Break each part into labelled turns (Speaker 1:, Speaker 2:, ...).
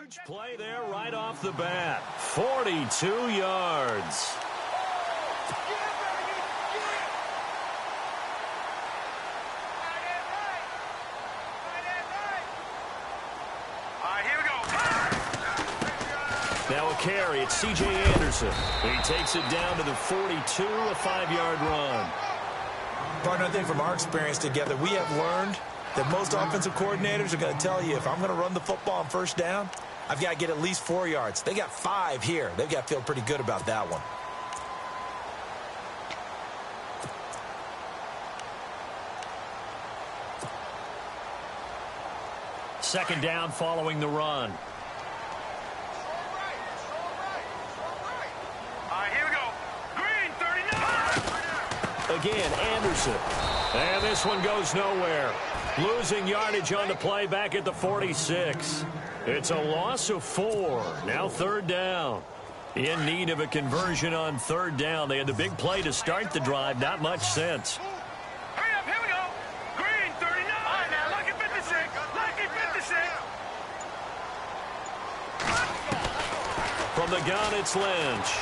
Speaker 1: Huge play there right off the bat. 42 yards. Now a carry, it's C.J. Anderson. He takes it down to the 42, a 5-yard run.
Speaker 2: Partner, I think from our experience together, we have learned that most offensive coordinators are going to tell you, if I'm going to run the football on first down, I've got to get at least 4 yards. They got 5 here. They've got to feel pretty good about that one.
Speaker 1: Second down following the run. Again, Anderson. And this one goes nowhere. Losing yardage on the play back at the 46. It's a loss of 4. Now third down. In need of a conversion on third down. They had the big play to start the drive. Not much sense.
Speaker 3: Hurry up, here we go. Green, 39. All right, now, lucky 56. Lucky 56.
Speaker 1: From the gun, it's Lynch.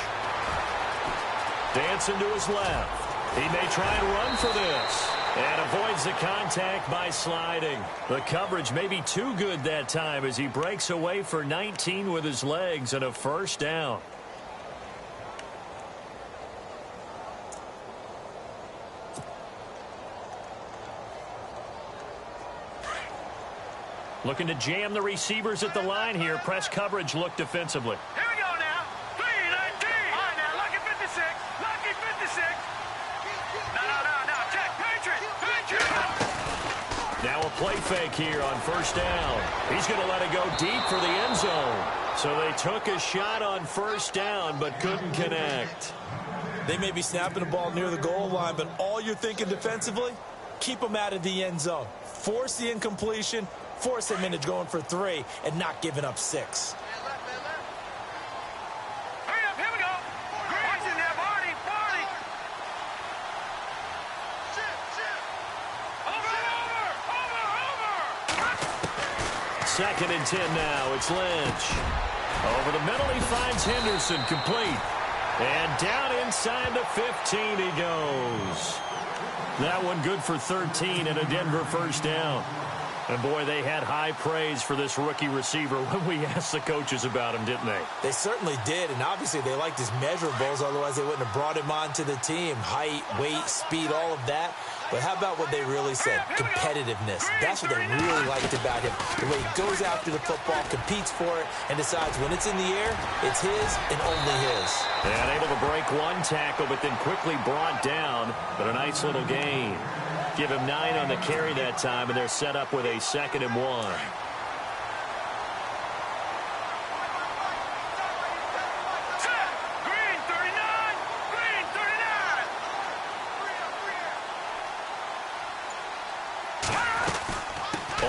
Speaker 1: Dancing to his left. He may try and run for this. And avoids the contact by sliding. The coverage may be too good that time as he breaks away for 19 with his legs and a first down. Looking to jam the receivers at the line here. Press coverage look defensively.
Speaker 3: Here we go now. 3-19. All right, now, lucky 56. Lucky 56. No. Check. Patriot.
Speaker 1: Now a play fake here on first down. He's going to let it go deep for the end zone. So they took a shot on first down but couldn't connect.
Speaker 2: They may be snapping the ball near the goal line, but all you're thinking defensively, keep them out of the end zone. Force the incompletion, force them into going for 3, and not giving up 6.
Speaker 3: Hurry up, here we go. Green's in there, Barney. Over.
Speaker 1: Second and 10 now. It's Lynch. Over the middle, he finds Henderson complete. And down inside the 15 he goes. That one good for 13 and a Denver first down. And, boy, they had high praise for this rookie receiver when we asked the coaches about him, didn't they?
Speaker 2: They certainly did, and obviously they liked his measurables, otherwise they wouldn't have brought him onto the team. Height, weight, speed, all of that. But how about what they really said? Competitiveness. That's what they really liked about him. The way he goes after the football, competes for it, and decides when it's in the air, it's his and only his.
Speaker 1: And able to break one tackle, but then quickly brought down. But a nice little gain. Give him 9 on the carry that time, and they're set up with a 2nd and 1.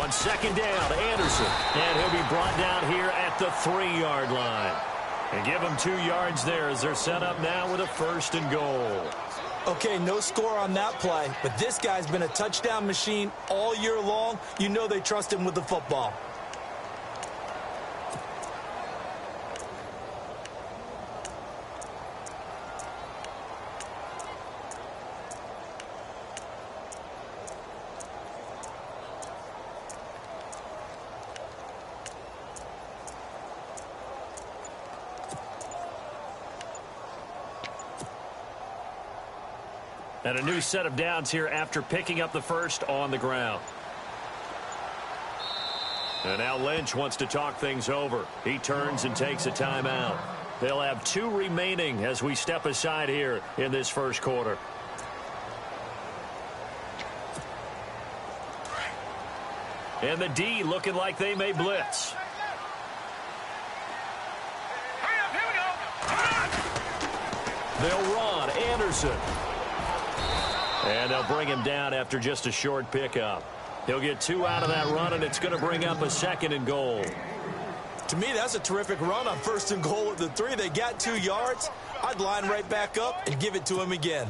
Speaker 1: On second down, Anderson. And he'll be brought down here at the 3-yard line. And give him 2 yards there as they're set up now with a 1st and goal.
Speaker 2: Okay, no score on that play, but this guy's been a touchdown machine all year long. You know they trust him with the football.
Speaker 1: And a new set of downs here after picking up the first on the ground. And now Lynch wants to talk things over. He turns and takes a timeout. They'll have 2 remaining as we step aside here in this first quarter. And the D looking like they may blitz.
Speaker 3: Hurry up, here we go.
Speaker 1: They'll run. Anderson. And they'll bring him down after just a short pickup. He'll get 2 out of that run, and it's going to bring up a 2nd and goal.
Speaker 2: To me, that's a terrific run on 1st and goal at the 3. They got 2 yards. I'd line right back up and give it to him again.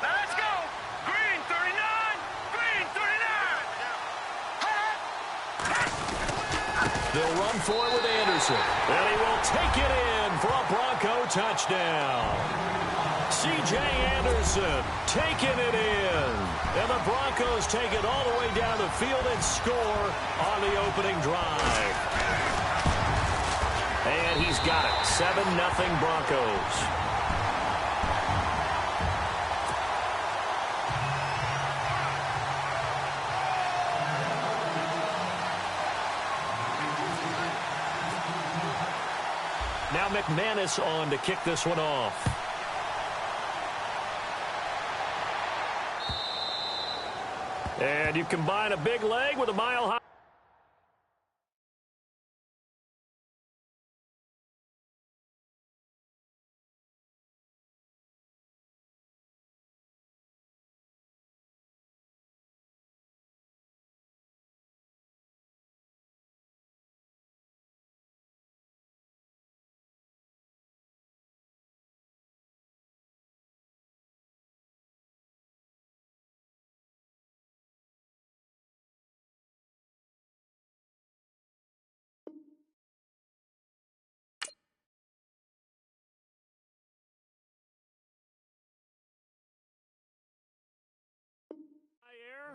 Speaker 3: Let's go. Green, 39.
Speaker 1: They'll run for it with Anderson. And he will take it in for a Bronco touchdown. C.J. Anderson taking it in. And the Broncos take it all the way down the field and score on the opening drive. And he's got it. 7-0 Broncos. Now McManus on to kick this one off. And you combine a big leg with a mile-high.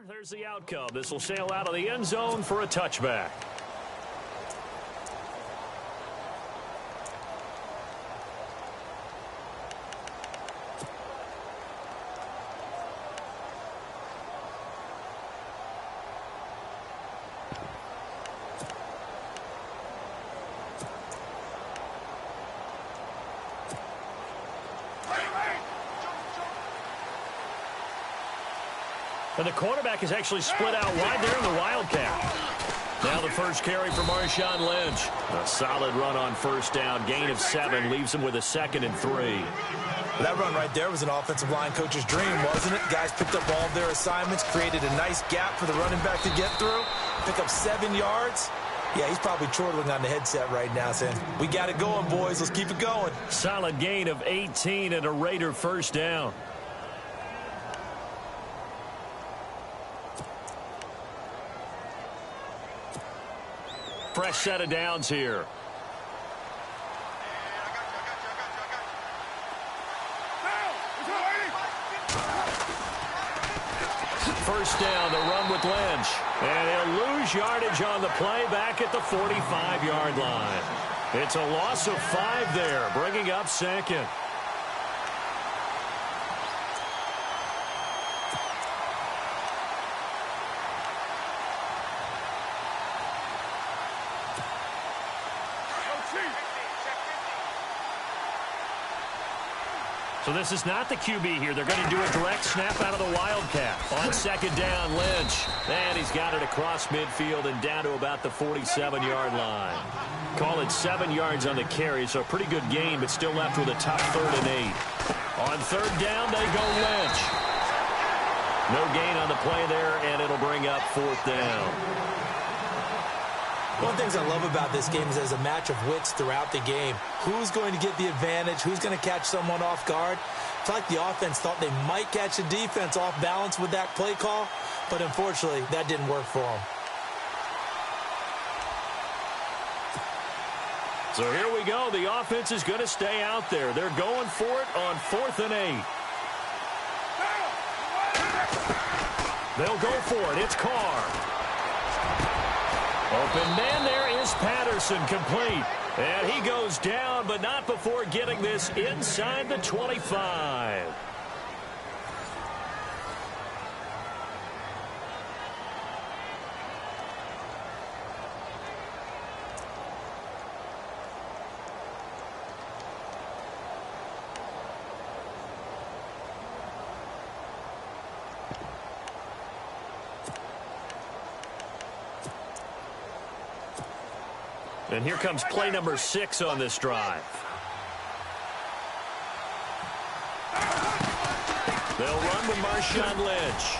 Speaker 1: There's the outcome. This will sail out of the end zone for a touchback. And the quarterback is actually split out wide there in the Wildcat. Now the first carry for Marshawn Lynch. A solid run on first down. Gain of 7 leaves him with a 2nd and 3.
Speaker 2: That run right there was an offensive line coach's dream, wasn't it? Guys picked up all of their assignments, created a nice gap for the running back to get through, pick up 7 yards. Yeah, he's probably chortling on the headset right now saying, we got it going, boys. Let's keep it going.
Speaker 1: Solid gain of 18 and a Raider first down. Fresh set of downs here. First down, the run with Lynch. And he'll lose yardage on the play back at the 45-yard line. It's a loss of 5 there, bringing up 2nd. So this is not the QB here. They're going to do a direct snap out of the Wildcat. On 2nd down, Lynch. And he's got it across midfield and down to about the 47-yard line. Call it 7 yards on the carry, so a pretty good gain, but still left with a tough 3rd and 8. On 3rd down, they go Lynch. No gain on the play there, and it'll bring up 4th down.
Speaker 2: One of the things I love about this game is there's a match of wits throughout the game. Who's going to get the advantage? Who's going to catch someone off guard? It's like the offense thought they might catch the defense off balance with that play call, but unfortunately, that didn't work for them.
Speaker 1: So here we go. The offense is going to stay out there. They're going for it on 4th and 8. They'll go for it. It's Carr. Open man there is Patterson, complete. And he goes down, but not before getting this inside the 25. And here comes play number 6 on this drive. They'll run with Marshawn Lynch.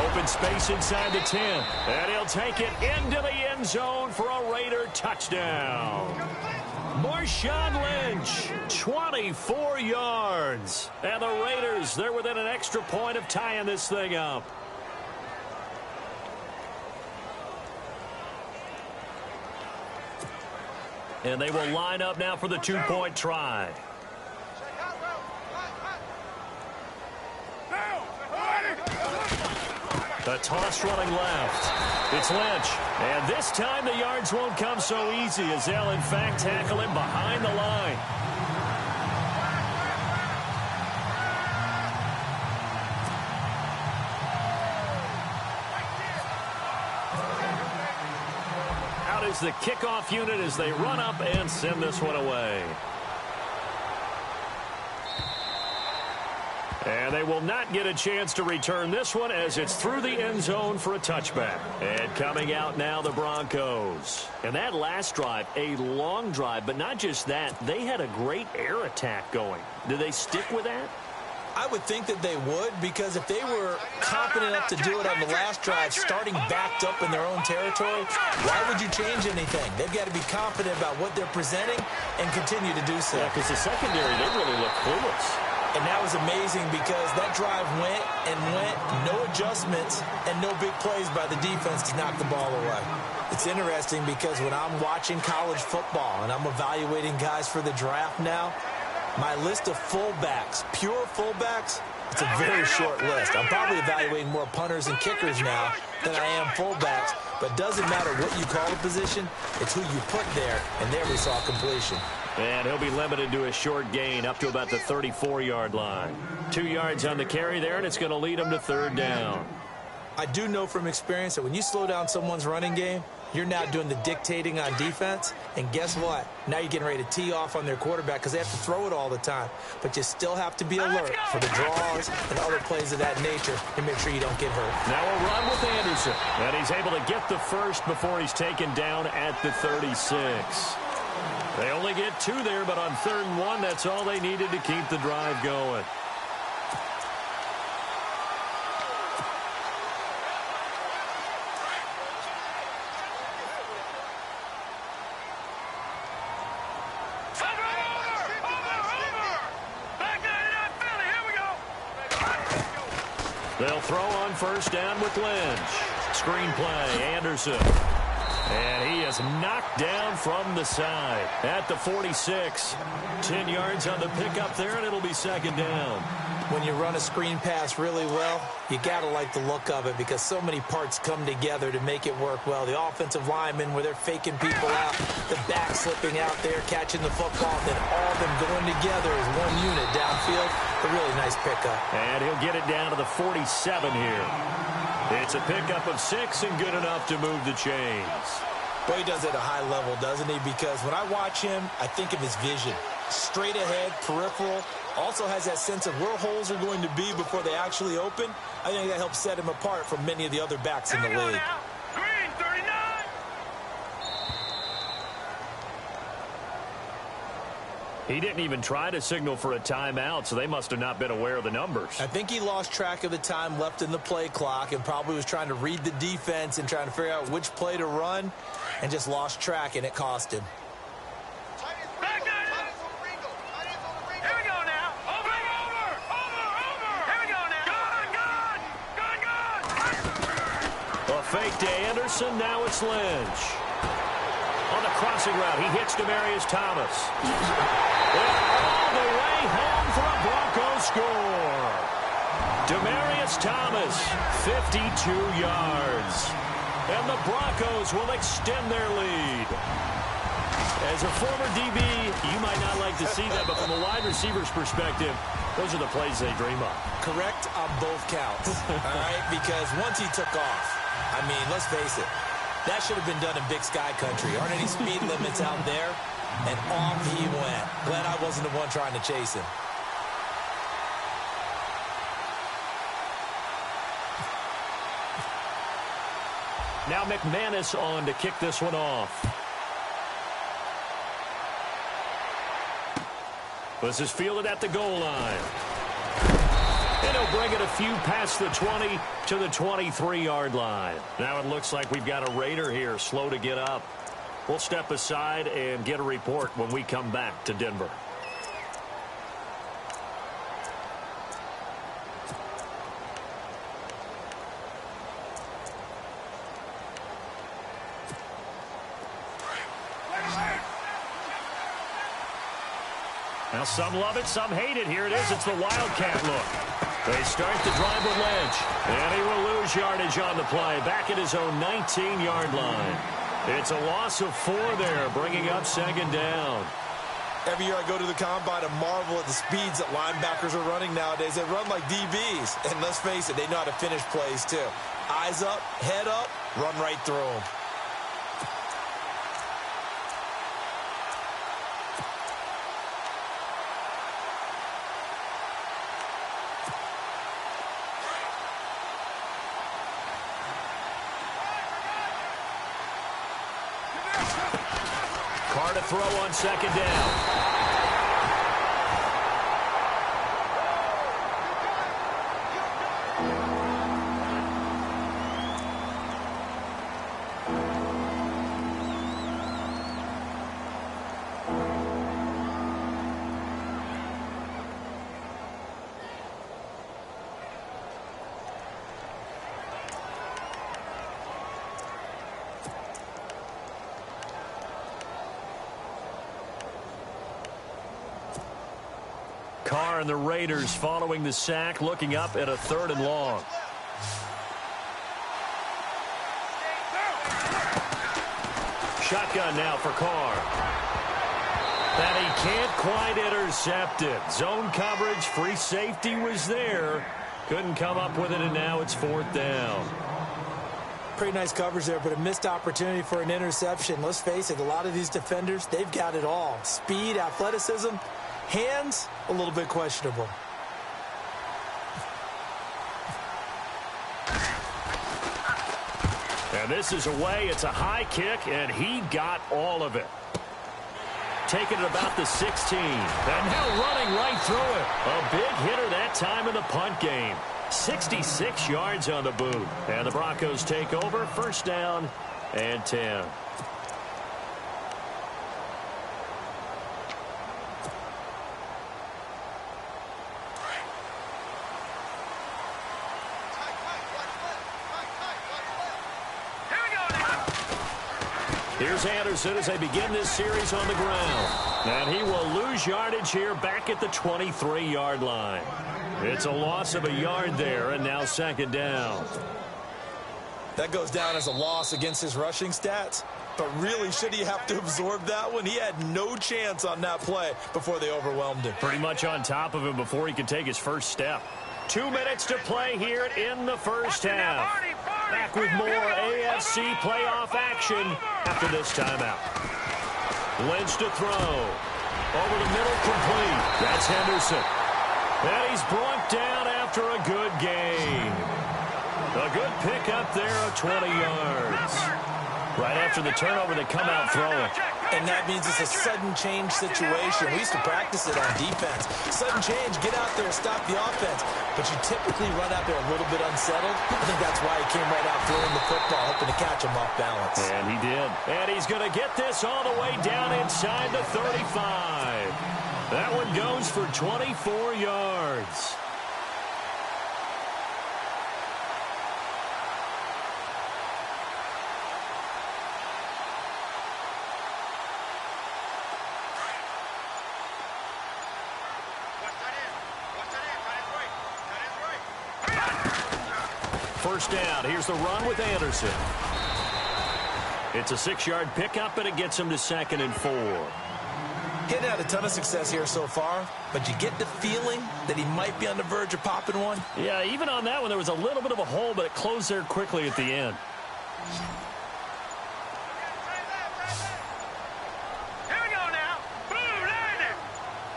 Speaker 1: Open space inside the 10. And he'll take it into the end zone for a Raider touchdown. Marshawn Lynch, 24 yards. And the Raiders, they're within an extra point of tying this thing up. And they will line up now for the two-point try. A toss running left. It's Lynch. And this time the yards won't come so easy as they'll, in fact, tackle him behind the line. Out is the kickoff unit as they run up and send this one away. And they will not get a chance to return this one as it's through the end zone for a touchback. And coming out now, the Broncos. And that last drive, a long drive, but not just that. They had a great air attack going. Did they stick with that?
Speaker 2: I would think that they would, because if they were confident enough to do it on the last drive, starting backed up in their own territory, why would you change anything? They've got to be confident about what they're presenting and continue to do so.
Speaker 1: Yeah, because the secondary, they really look clueless.
Speaker 2: And that was amazing because that drive went and went, no adjustments, and no big plays by the defense to knock the ball away. It's interesting because when I'm watching college football and I'm evaluating guys for the draft now, my list of fullbacks, pure fullbacks, it's a very short list. I'm probably evaluating more punters and kickers now than I am fullbacks, but it doesn't matter what you call a position, it's who you put there, and there we saw completion.
Speaker 1: And he'll be limited to a short gain up to about the 34-yard line. 2 yards on the carry there, and it's going to lead him to third down.
Speaker 2: I do know from experience that when you slow down someone's running game, you're now doing the dictating on defense, and guess what? Now you're getting ready to tee off on their quarterback because they have to throw it all the time. But you still have to be alert for the draws and other plays of that nature and make sure you don't get hurt.
Speaker 1: Now a run with Anderson, and he's able to get the first before he's taken down at the 36. They only get 2 there, but on 3rd and 1, that's all they needed to keep the drive going. They'll throw on first down with Lynch. Screen play, Anderson. And he is knocked down from the side at the 46. 10 yards on the pickup there, and it'll be second down.
Speaker 2: When you run a screen pass really well, you got to like the look of it because so many parts come together to make it work well. The offensive linemen where they're faking people out, the back slipping out there, catching the football, then all of them going together as one unit downfield. A really nice pickup.
Speaker 1: And he'll get it down to the 47 here. It's a pickup of 6 and good enough to move the chains.
Speaker 2: Boy, he does it at a high level, doesn't he? Because when I watch him, I think of his vision. Straight ahead, peripheral. Also has that sense of where holes are going to be before they actually open. I think that helps set him apart from many of the other backs in the league.
Speaker 3: Green 39.
Speaker 1: He didn't even try to signal for a timeout, so they must have not been aware of the numbers.
Speaker 2: I think he lost track of the time left in the play clock and probably was trying to read the defense and trying to figure out which play to run and just lost track, and it cost him.
Speaker 1: Fake to Anderson, now it's Lynch. On the crossing route, he hits Demaryius Thomas. And all the way home for a Broncos score. Demaryius Thomas, 52 yards. And the Broncos will extend their lead. As a former DB, you might not like to see that, but from a wide receiver's perspective, those are the plays they dream of.
Speaker 2: Correct on both counts, all right? Because once he took off, I mean, let's face it, that should have been done in Big Sky country. Aren't any speed limits out there? And off he went. Glad I wasn't the one trying to chase him.
Speaker 1: Now McManus on to kick this one off. This is fielded at the goal line. And he'll bring it a few past the 20 to the 23-yard line. Now it looks like we've got a Raider here, slow to get up. We'll step aside and get a report when we come back to Denver. Well, some love it, some hate it. Here it is. It's the Wildcat look. They start the drive with Lynch. And he will lose yardage on the play. Back at his own 19-yard line. It's a loss of 4 there, bringing up second down.
Speaker 2: Every year I go to the combine and marvel at the speeds that linebackers are running nowadays. They run like DBs. And let's face it, they know how to finish plays too. Eyes up, head up, run right through them.
Speaker 1: Carr to throw on second down. Carr and the Raiders following the sack, looking up at a 3rd and long. Shotgun now for Carr. And he can't quite intercept it. Zone coverage, free safety was there. Couldn't come up with it, and now it's 4th down.
Speaker 2: Pretty nice coverage there, but a missed opportunity for an interception. Let's face it, a lot of these defenders, they've got it all. Speed, athleticism, hands, a little bit questionable.
Speaker 1: And this is away. It's a high kick, and he got all of it. Taking it about the 16. And now running right through it. A big hitter that time in the punt game. 66 yards on the boot. And the Broncos take over. 1st down and 10. Here's Anderson as they begin this series on the ground. And he will lose yardage here back at the 23-yard line. It's a loss of a yard there, and now 2nd down.
Speaker 2: That goes down as a loss against his rushing stats. But really, should he have to absorb that one? He had no chance on that play before they overwhelmed him.
Speaker 1: Pretty much on top of him before he could take his first step. 2 minutes to play here in the first half. Back with more AFC playoff action after this timeout. Lynch to throw. Over the middle, complete. That's Henderson. And he's brought down after a good gain. A good pickup there of 20 yards. Right after the turnover, they come out throwing.
Speaker 2: And that means it's a sudden change situation. We used to practice it on defense. Sudden change, get out there, stop the offense. But you typically run out there a little bit unsettled. I think that's why he came right out throwing the football, hoping to catch him off balance.
Speaker 1: And he did. And he's going to get this all the way down inside the 35. That one goes for 24 yards. First down. Here's the run with Anderson. It's a 6-yard pickup, and it gets him to 2nd and 4.
Speaker 2: He hadn't had a ton of success here so far, but you get the feeling that he might be on the verge of popping one.
Speaker 1: Yeah, even on that one, there was a little bit of a hole, but it closed there quickly at the end.
Speaker 3: Here we go now. Blue Lightning.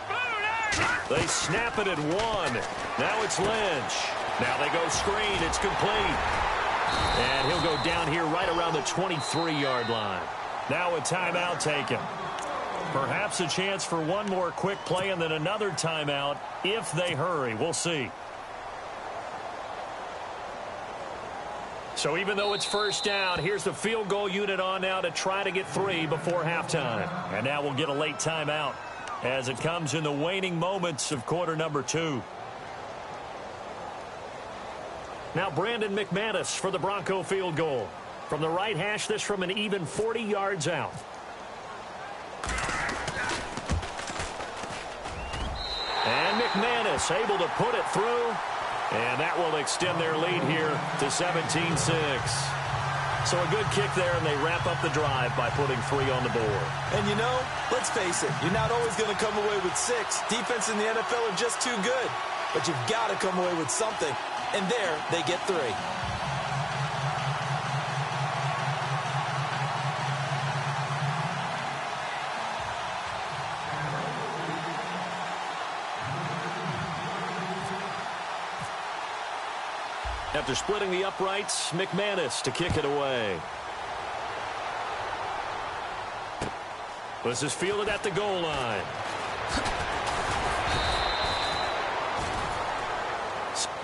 Speaker 3: Blue Lightning.
Speaker 1: They snap it at 1. Now it's Lynch. Now they go screen. It's complete. And he'll go down here right around the 23-yard line. Now a timeout taken. Perhaps a chance for one more quick play and then another timeout if they hurry. We'll see. So even though it's first down, here's the field goal unit on now to try to get 3 before halftime. And now we'll get a late timeout as it comes in the waning moments of quarter number 2. Now Brandon McManus for the Bronco field goal. From the right hash, this from an even 40 yards out. McManus able to put it through, and that will extend their lead here to 17-6. So a good kick there, and they wrap up the drive by putting 3 on the board.
Speaker 2: And you know, let's face it, you're not always going to come away with 6. Defense in the NFL are just too good. But you've got to come away with something. And there, they get 3.
Speaker 1: After splitting the uprights, McManus to kick it away. This is fielded at the goal line.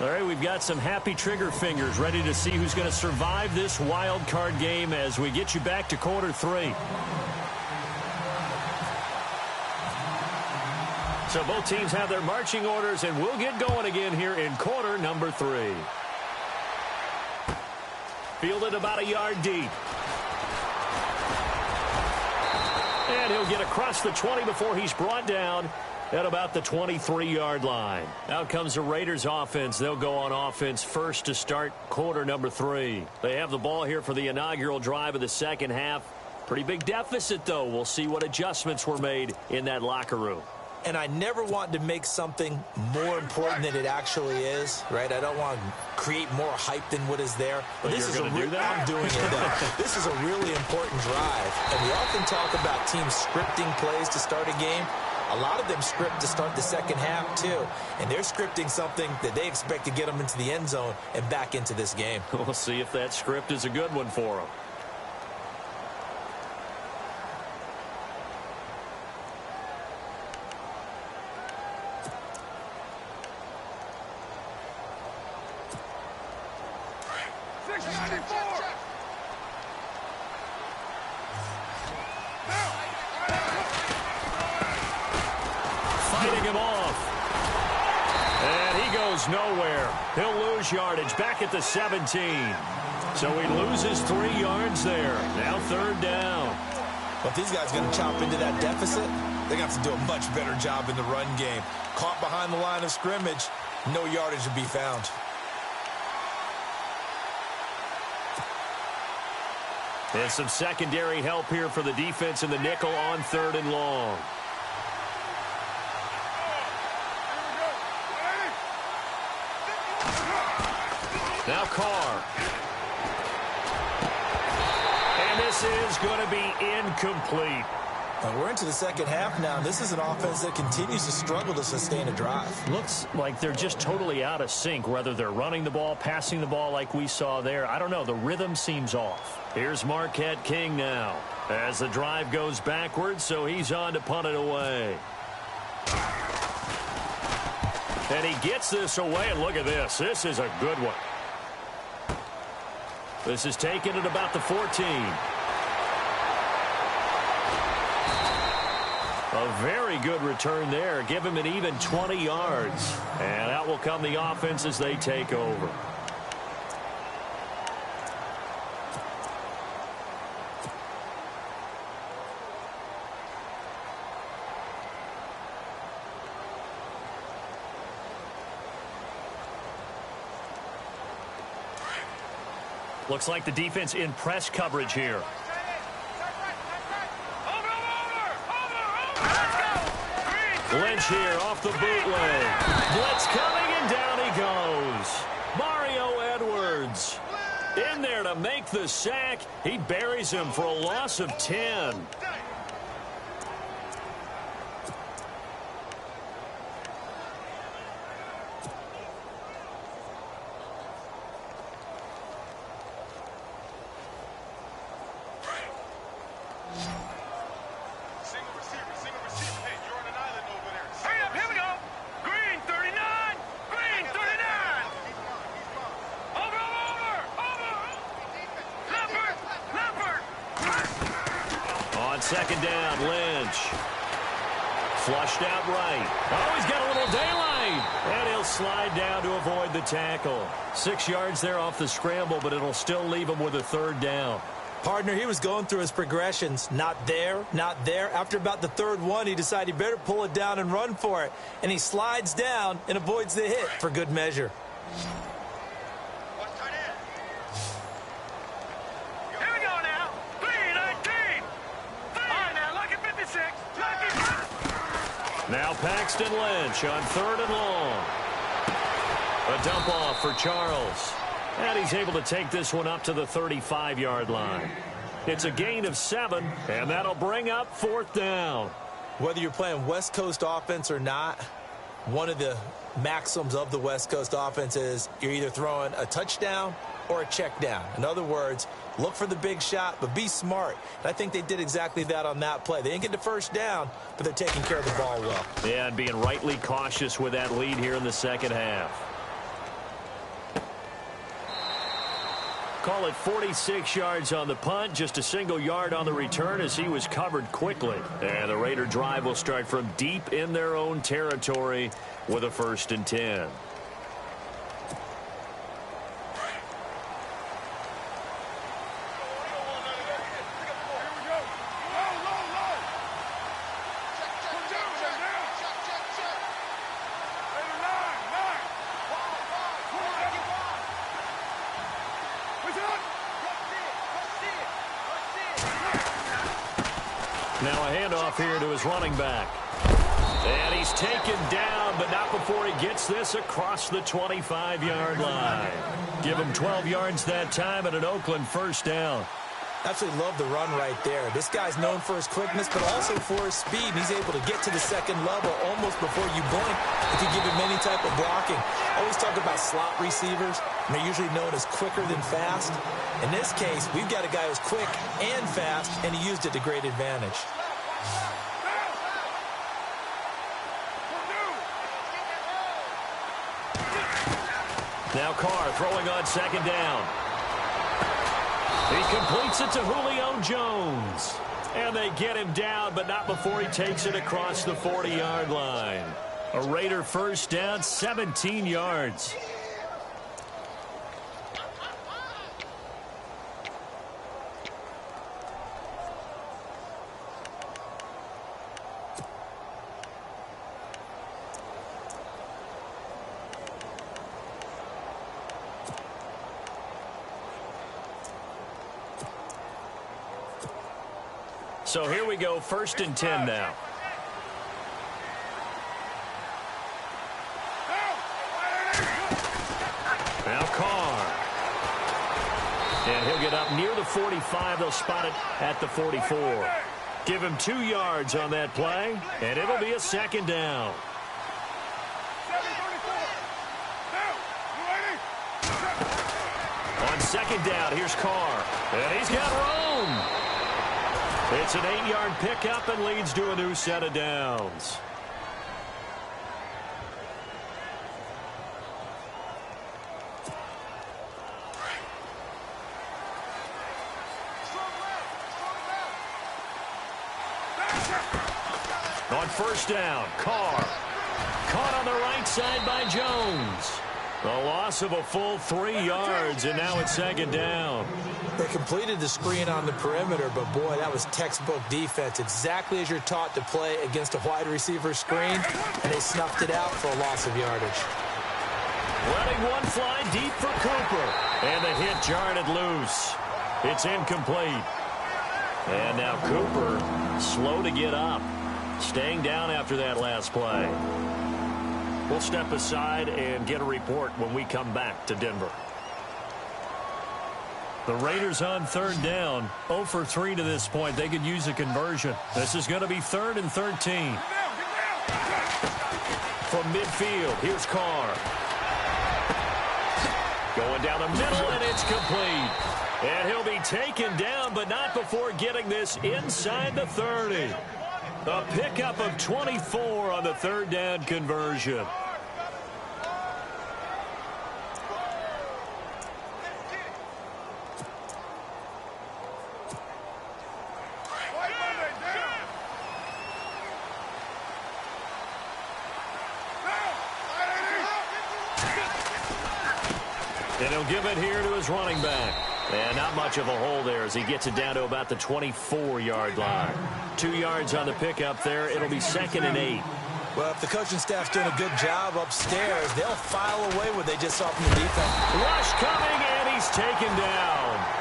Speaker 1: All right, we've got some happy trigger fingers ready to see who's going to survive this wild card game as we get you back to quarter 3. So both teams have their marching orders, and we'll get going again here in quarter number 3. Fielded about a yard deep. And he'll get across the 20 before he's brought down at about the 23-yard line. Out comes the Raiders offense. They'll go on offense first to start quarter number 3. They have the ball here for the inaugural drive of the second half. Pretty big deficit, though. We'll see what adjustments were made in that locker room.
Speaker 2: And I never want to make something more important than it actually is, right? I don't want to create more hype than what is there. But this is I'm doing it, though. This is a really important drive. And we often talk about teams scripting plays to start a game. A lot of them script to start the second half, too. And they're scripting something that they expect to get them into the end zone and back into this game.
Speaker 1: We'll see if that script is a good one for them. Fighting him off. And he goes nowhere. He'll lose yardage back at the 17. So he loses 3 yards there. Now 3rd down.
Speaker 2: But these guys are going to chop into that deficit. They got to do a much better job in the run game. Caught behind the line of scrimmage, no yardage to be found.
Speaker 1: And some secondary help here for the defense in the nickel on 3rd and long. Now Carr. And this is going to be incomplete.
Speaker 2: And we're into the second half now. This is an offense that continues to struggle to sustain a drive.
Speaker 1: Looks like they're just totally out of sync, whether they're running the ball, passing the ball like we saw there. I don't know. The rhythm seems off. Here's Marquette King now as the drive goes backwards, so he's on to punt it away. And he gets this away, and look at this. This is a good one. This is taken at about the 14. A very good return there. Give him an even 20 yards. And out will come the offense as they take over. Looks like the defense in press coverage here. Lynch here off the bootleg. Blitz coming, and down he goes. Mario Edwards in there to make the sack. He buries him for a loss of 10. Second down, Lynch. Flushed out right. Oh, he's got a little daylight. And he'll slide down to avoid the tackle. 6 yards there off the scramble, but it'll still leave him with a 3rd down.
Speaker 2: Partner, he was going through his progressions. Not there, not there. After about the third one, he decided he better pull it down and run for it. And he slides down and avoids the hit for good measure.
Speaker 3: Here we go now. 3-19. All right, now, lucky 56. Lucky.
Speaker 1: Now Paxton Lynch on 3rd and long. A dump off for Charles. And he's able to take this one up to the 35-yard line. It's a gain of 7, and that'll bring up 4th down.
Speaker 2: Whether you're playing West Coast offense or not, one of the maxims of the West Coast offense is you're either throwing a touchdown or a check down. In other words, look for the big shot, but be smart. And I think they did exactly that on that play. They didn't get the first down, but they're taking care of the ball well.
Speaker 1: Yeah, and being rightly cautious with that lead here in the second half. Call it 46 yards on the punt, just a single yard on the return as he was covered quickly. And the Raider drive will start from deep in their own territory with a 1st and 10. Now a handoff here to his running back. And he's taken down, but not before he gets this across the 25-yard line. Give him 12 yards that time and an Oakland 1st down.
Speaker 2: Absolutely love the run right there. This guy's known for his quickness, but also for his speed. And he's able to get to the second level almost before you blink if you give him any type of blocking. I always talk about slot receivers, and they're usually known as quicker than fast. In this case, we've got a guy who's quick and fast, and he used it to great advantage.
Speaker 1: Now Carr throwing on 2nd down. He completes it to Julio Jones. And they get him down, but not before he takes it across the 40-yard line. A Raider 1st down, 17 yards. So here we go, 1st and 10 now. Now Carr. And he'll get up near the 45. They'll spot it at the 44. Give him 2 yards on that play, and it'll be a 2nd down. On 2nd down, here's Carr. And he's got room. It's an 8-yard pickup and leads to a new set of downs. On 1st down, Carr. Caught on the right side by Jones. A loss of a full 3 yards, and now it's 2nd down.
Speaker 2: They completed the screen on the perimeter, but boy, that was textbook defense. Exactly as you're taught to play against a wide receiver screen, and they snuffed it out for a loss of yardage.
Speaker 1: Letting one fly deep for Cooper, and the hit jarred it loose. It's incomplete. And now Cooper, slow to get up, staying down after that last play. We'll step aside and get a report when we come back to Denver. The Raiders on 3rd down, 0 for 3 to this point. They could use a conversion. This is going to be 3rd and 13. From midfield, here's Carr. Going down the middle, and it's complete. And he'll be taken down, but not before getting this inside the 30. A pickup of 24 on the 3rd down conversion. And he'll give it here to his running back. And not much of a hole there as he gets it down to about the 24-yard line. 2 yards on the pickup there. It'll be 2nd and 8.
Speaker 2: Well, if the coaching staff's doing a good job upstairs, they'll file away what they just saw from the defense.
Speaker 1: Rush coming, and he's taken down.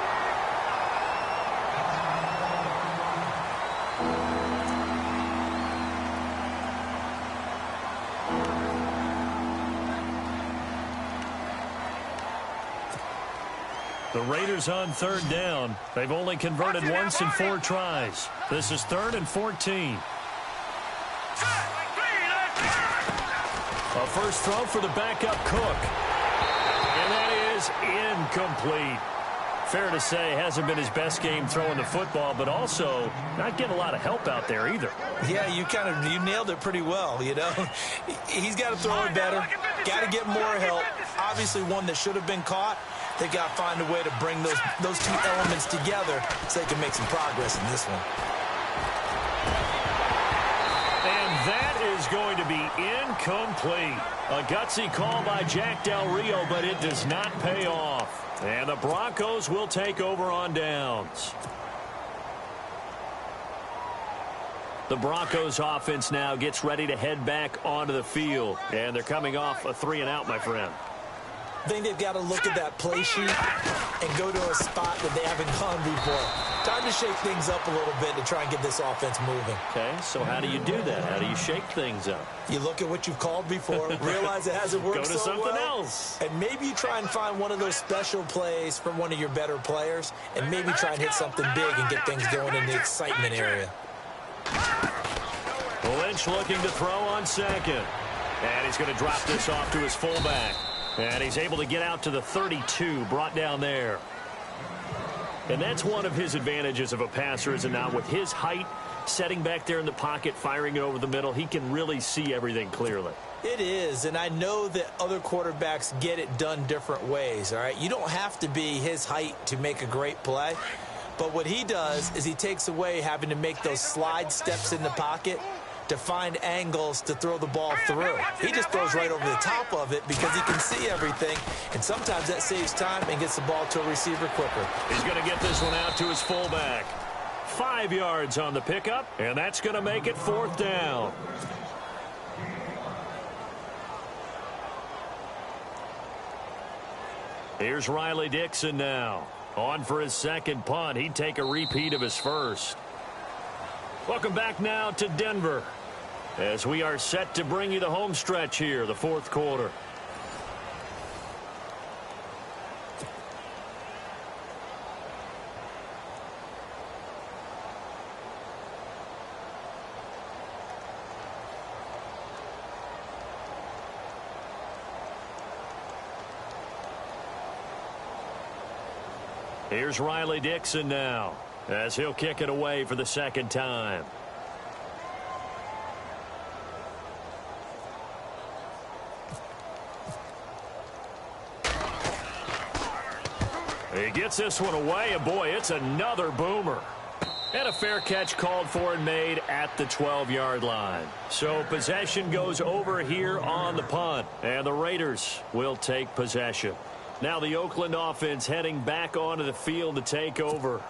Speaker 1: The Raiders on 3rd down. They've only converted once in 4 tries. This is 3rd and 14. A first throw for the backup Cook. And that is incomplete. Fair to say, hasn't been his best game throwing the football, but also not getting a lot of help out there either.
Speaker 2: Yeah, you nailed it pretty well, you know. He's got to throw it better. Got to get more help. Obviously one that should have been caught. They got to find a way to bring those two elements together so they can make some progress in this one.
Speaker 1: And that is going to be incomplete. A gutsy call by Jack Del Rio, but it does not pay off. And the Broncos will take over on downs. The Broncos offense now gets ready to head back onto the field. And they're coming off a 3-and-out, my friend.
Speaker 2: I think they've got to look at that play sheet and go to a spot that they haven't gone before. Time to shake things up a little bit to try and get this offense moving.
Speaker 1: Okay, so how do you do that? How do you shake things up?
Speaker 2: You look at what you've called before, realize it hasn't worked so well.
Speaker 1: Go to something else.
Speaker 2: And maybe you try and find one of those special plays from one of your better players, and maybe try and hit something big and get things going in the excitement area.
Speaker 1: Lynch looking to throw on 2nd. And he's going to drop this off to his fullback. And he's able to get out to the 32, brought down there. And that's one of his advantages of a passer, is now with his height, setting back there in the pocket, firing it over the middle, he can really see everything clearly.
Speaker 2: It is, and I know that other quarterbacks get it done different ways, all right? You don't have to be his height to make a great play. But what he does is he takes away having to make those slide steps in the pocket to find angles to throw the ball through. He just throws right over the top of it because he can see everything, and sometimes that saves time and gets the ball to a receiver quicker.
Speaker 1: He's going to get this one out to his fullback. 5 yards on the pickup, and that's going to make it 4th down. Here's Riley Dixon now. On for his 2nd punt. He'd take a repeat of his first. Welcome back now to Denver, as we are set to bring you the home stretch here, the 4th quarter. Here's Riley Dixon now, as he'll kick it away for the 2nd time. He gets this one away, and boy, it's another boomer. And a fair catch called for and made at the 12-yard line. So possession goes over here on the punt, and the Raiders will take possession. Now the Oakland offense heading back onto the field to take over.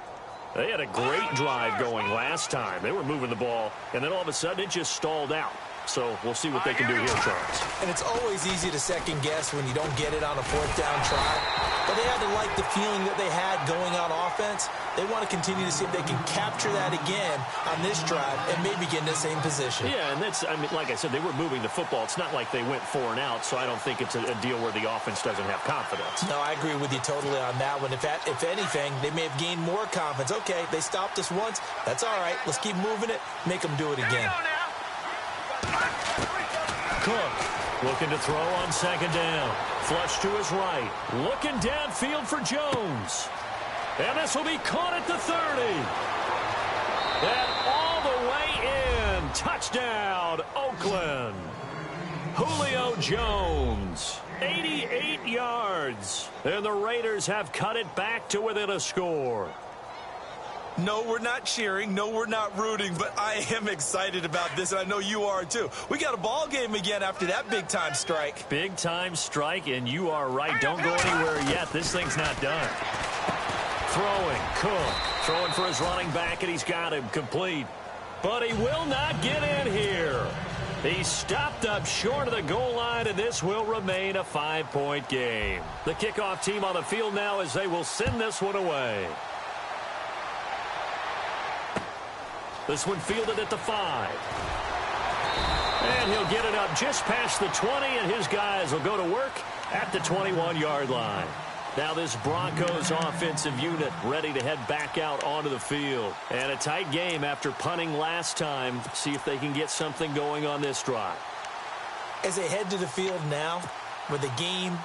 Speaker 1: They had a great drive going last time. They were moving the ball, and then all of a sudden it just stalled out. So we'll see what they can do here, Charles.
Speaker 2: And it's always easy to second guess when you don't get it on a 4th down try. But they had to like the feeling that they had going on offense. They want to continue to see if they can capture that again on this drive and maybe get in the same position.
Speaker 1: Yeah, and that's, I mean, like I said, they were moving the football. It's not like they went 4 and out, so I don't think it's a deal where the offense doesn't have confidence.
Speaker 2: No, I agree with you totally on that one. If anything, they may have gained more confidence. Okay, they stopped us once. That's all right. Let's keep moving it. Make them do it again.
Speaker 1: Cook looking to throw on 2nd down. Flush to his right. Looking downfield for Jones. And this will be caught at the 30. And all the way in. Touchdown, Oakland. Julio Jones, 88 yards. And the Raiders have cut it back to within a score.
Speaker 2: No, we're not cheering. No, we're not rooting, but I am excited about this, and I know you are too. We got a ball game again after that big-time strike.
Speaker 1: Big-time strike, and you are right. Don't go anywhere yet. This thing's not done. Throwing, Cook. Throwing for his running back, and he's got him complete. But he will not get in here. He's stopped up short of the goal line, and this will remain a 5-point game. The kickoff team on the field now as they will send this one away. This one fielded at the 5. And he'll get it up just past the 20, and his guys will go to work at the 21-yard line. Now this Broncos offensive unit ready to head back out onto the field. And a tight game after punting last time. See if they can get something going on this drive.
Speaker 2: As they head to the field now, with the game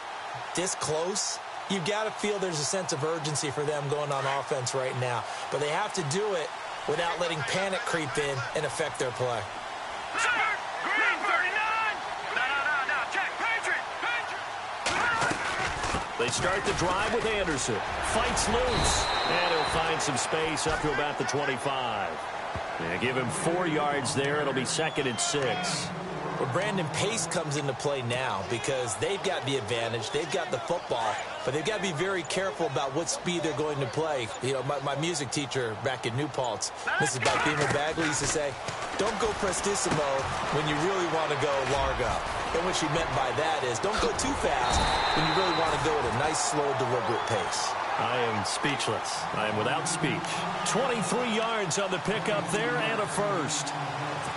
Speaker 2: this close, you've got to feel there's a sense of urgency for them going on offense right now. But they have to do it without letting panic creep in and affect their play.
Speaker 1: They start the drive with Anderson. Fights loose. And he'll find some space up to about the 25. And give him 4 yards there. It'll be 2nd and 6.
Speaker 2: Well, Brandon, pace comes into play now because they've got the advantage. They've got the football, but they've got to be very careful about what speed they're going to play. You know, my music teacher back in New Paltz, Mrs. Bima Bagley, used to say, don't go prestissimo when you really want to go largo. And what she meant by that is don't go too fast when you really want to go at a nice, slow, deliberate pace.
Speaker 1: I am speechless. I am without speech. 23 yards on the pickup there and a first.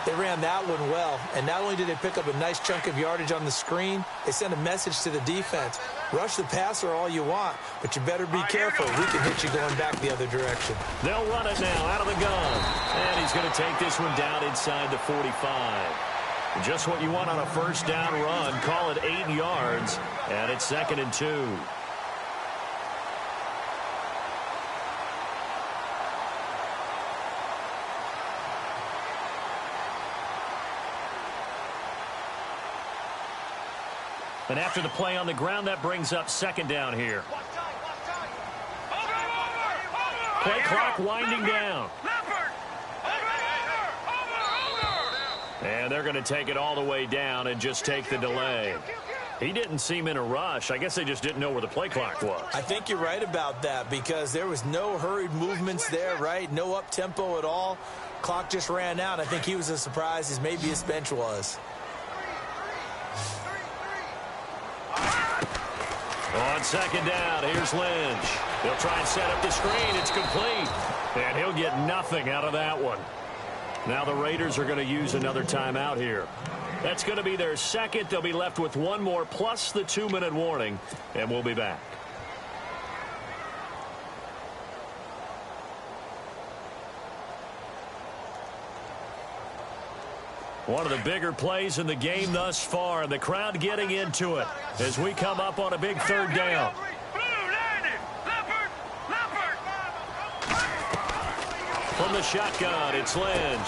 Speaker 2: They ran that one well, and not only did they pick up a nice chunk of yardage on the screen, they sent a message to the defense. Rush the passer all you want, but you better be careful. We can hit you going back the other direction.
Speaker 1: They'll run it now out of the gun. And he's going to take this one down inside the 45. Just what you want on a first down run. Call it 8 yards, and it's 2nd and 2. And after the play on the ground, that brings up 2nd down here. Play clock winding down. And they're going to take it all the way down and just take the delay. He didn't seem in a rush. I guess they just didn't know where the play clock was.
Speaker 2: I think you're right about that because there was no hurried movements there, right? No up-tempo at all. Clock just ran out. I think he was as surprised as maybe his bench was.
Speaker 1: On 2nd down, here's Lynch. He'll try and set up the screen. It's complete. And he'll get nothing out of that one. Now the Raiders are going to use another timeout here. That's going to be their second. They'll be left with one more plus the 2-minute warning. And we'll be back. One of the bigger plays in the game thus far, and the crowd getting into it as we come up on a big 3rd down. From the shotgun, it's Lynch.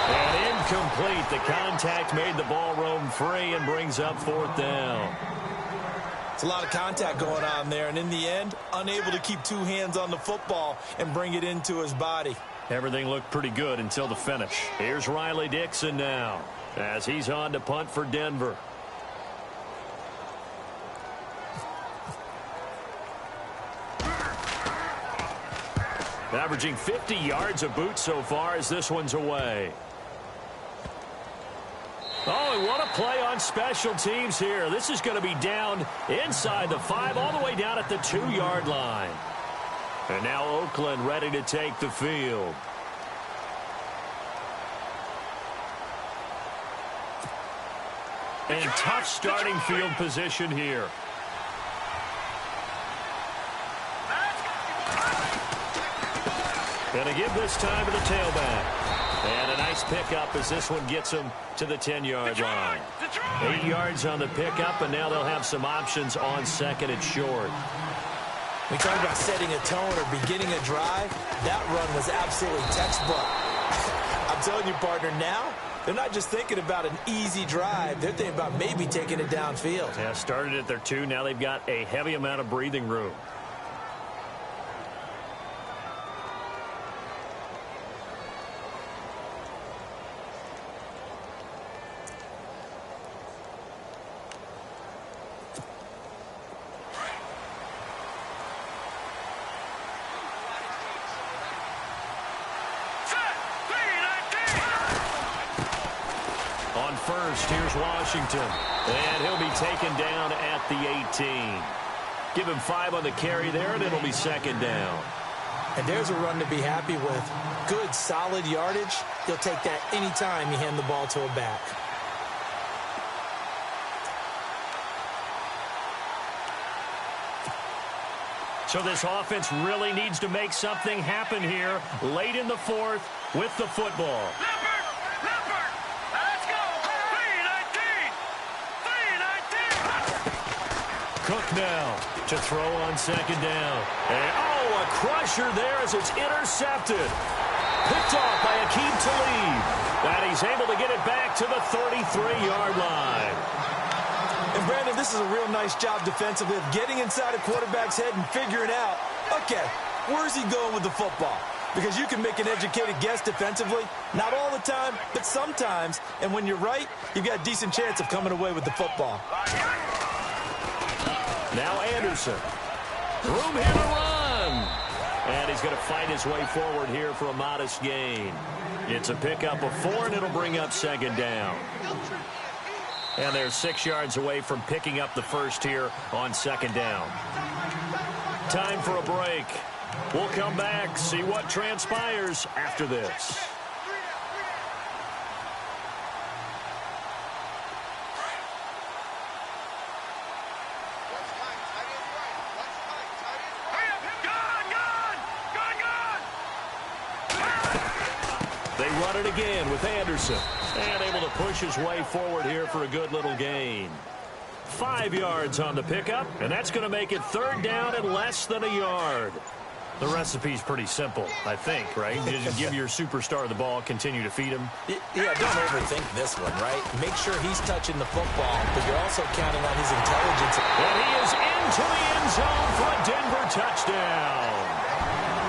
Speaker 1: And incomplete. The contact made the ball roam free and brings up 4th down.
Speaker 2: It's a lot of contact going on there, and in the end, unable to keep 2 hands on the football and bring it into his body.
Speaker 1: Everything looked pretty good until the finish. Here's Riley Dixon now as he's on to punt for Denver. Averaging 50 yards a boot so far as this one's away. Oh, and what a play on special teams here. This is going to be down inside the 5 all the way down at the 2-yard line. And now Oakland ready to take the field. And tough starting field position here. Going to give this time to the tailback. And a nice pickup as this one gets him to the 10-yard line. 8 yards on the pickup, and now they'll have some options on 2nd and short.
Speaker 2: We talk about setting a tone or beginning a drive. That run was absolutely textbook. I'm telling you, partner, now they're not just thinking about an easy drive. They're thinking about maybe taking it downfield.
Speaker 1: Yeah, started at their 2. Now they've got a heavy amount of breathing room. first. Here's Washington. And he'll be taken down at the 18. Give him 5 on the carry there, and it'll be second down.
Speaker 2: And there's a run to be happy with. Good, solid yardage. He'll take that anytime you hand the ball to a back.
Speaker 1: So this offense really needs to make something happen here late in the fourth with the football.
Speaker 3: Leopard, let's go. 3-19.
Speaker 1: Cook now to throw on second down. And, a crusher there as it's intercepted. Picked off by Aqib Talib. And he's able to get it back to the 33-yard line.
Speaker 2: And, Brandon, this is a real nice job defensively of getting inside a quarterback's head and figuring out, okay, where's he going with the football? Because you can make an educated guess defensively, not all the time, but sometimes. And when you're right, you've got a decent chance of coming away with the football.
Speaker 1: Now Anderson. Room here to run. And he's going to fight his way forward here for a modest gain. It's a pickup of 4, and it'll bring up second down. And they're 6 yards away from picking up the first here on second down. Time for a break. We'll come back, see what transpires after this. They run it again with Anderson. And able to push his way forward here for a good little gain. 5 yards on the pickup, and that's going to make it third down and less than a yard. The recipe's pretty simple, I think, right? You just give your superstar the ball, continue to feed him.
Speaker 2: Yeah, don't overthink this one, right? Make sure he's touching the football, but you're also counting on his intelligence.
Speaker 1: And he is into the end zone for a Denver touchdown.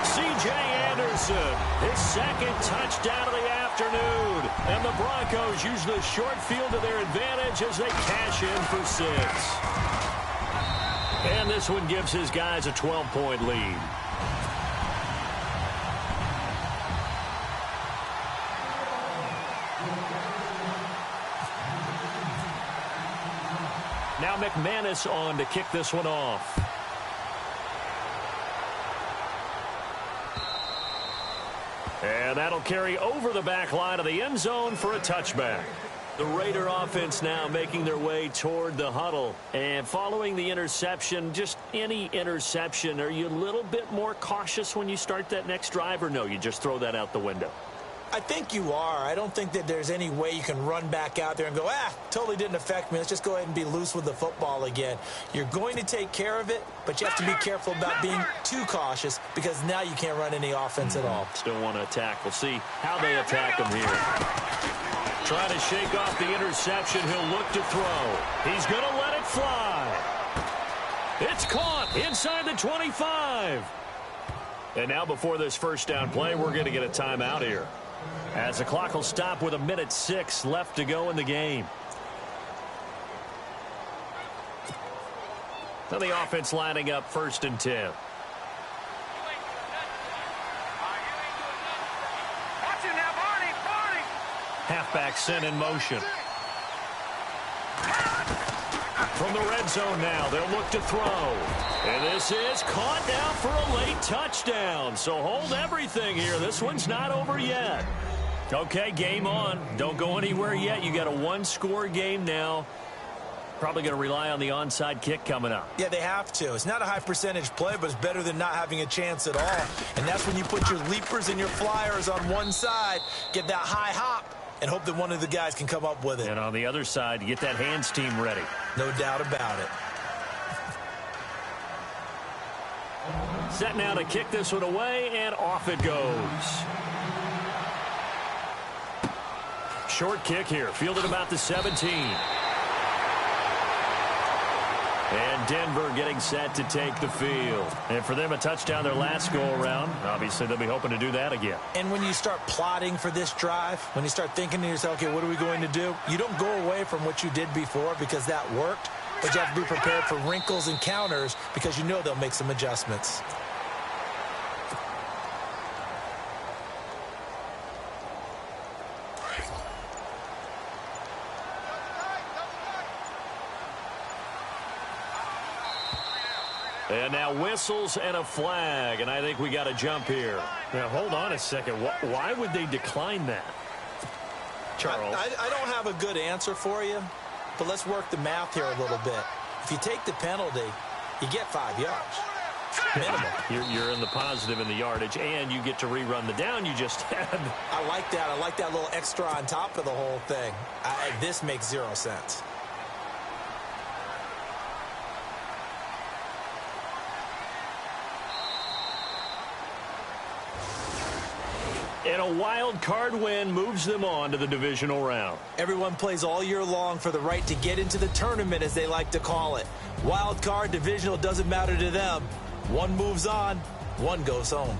Speaker 1: C.J. Anderson, his second touchdown of the afternoon. And the Broncos use the short field to their advantage as they cash in for 6. And this one gives his guys a 12-point lead. Now McManus on to kick this one off. And that'll carry over the back line of the end zone for a touchback. The Raider offense now making their way toward the huddle. And following the interception, just any interception, are you a little bit more cautious when you start that next drive, or no, you just throw that out the window?
Speaker 2: I think you are. I don't think that there's any way you can run back out there and go, totally didn't affect me. Let's just go ahead and be loose with the football again. You're going to take care of it, but you have to be careful about being too cautious because now you can't run any offense at all.
Speaker 1: Still want to attack. We'll see how they attack him here. Trying to shake off the interception. He'll look to throw. He's going to let it fly. It's caught inside the 25. And now before this first down play, we're going to get a timeout here, as the clock will stop with 1:06 left to go in the game. Now the offense lining up 1st and 10.
Speaker 3: Watch it now, Barney.
Speaker 1: Halfback sent in motion. From the red zone now, they'll look to throw. And this is caught down for a late touchdown. So hold everything here. This one's not over yet. Okay, game on. Don't go anywhere yet. You got a 1-score game now. Probably going to rely on the onside kick coming up.
Speaker 2: Yeah, they have to. It's not a high percentage play, but it's better than not having a chance at all. And that's when you put your leapers and your flyers on one side, get that high hop, and hope that one of the guys can come up with it.
Speaker 1: And on the other side, you get that hands team ready.
Speaker 2: No doubt about it.
Speaker 1: Set now to kick this one away, and off it goes. Short kick here, fielded about the 17. And Denver getting set to take the field. And for them, a touchdown their last go-around. Obviously, they'll be hoping to do that again.
Speaker 2: And when you start plotting for this drive, when you start thinking to yourself, okay, what are we going to do? You don't go away from what you did before because that worked, but you have to be prepared for wrinkles and counters because you know they'll make some adjustments.
Speaker 1: And now whistles and a flag, and I think we got a jump here. Now, hold on a second. Why would they decline that? Charles?
Speaker 2: I don't have a good answer for you, but let's work the math here a little bit. If you take the penalty, you get 5 yards. Minimum.
Speaker 1: You're in the positive in the yardage, and you get to rerun the down you just had.
Speaker 2: I like that. I like that little extra on top of the whole thing. This makes 0 sense.
Speaker 1: And a wild card win moves them on to the divisional round.
Speaker 2: Everyone plays all year long for the right to get into the tournament, as they like to call it. Wild card, divisional, doesn't matter to them. One moves on, one goes home.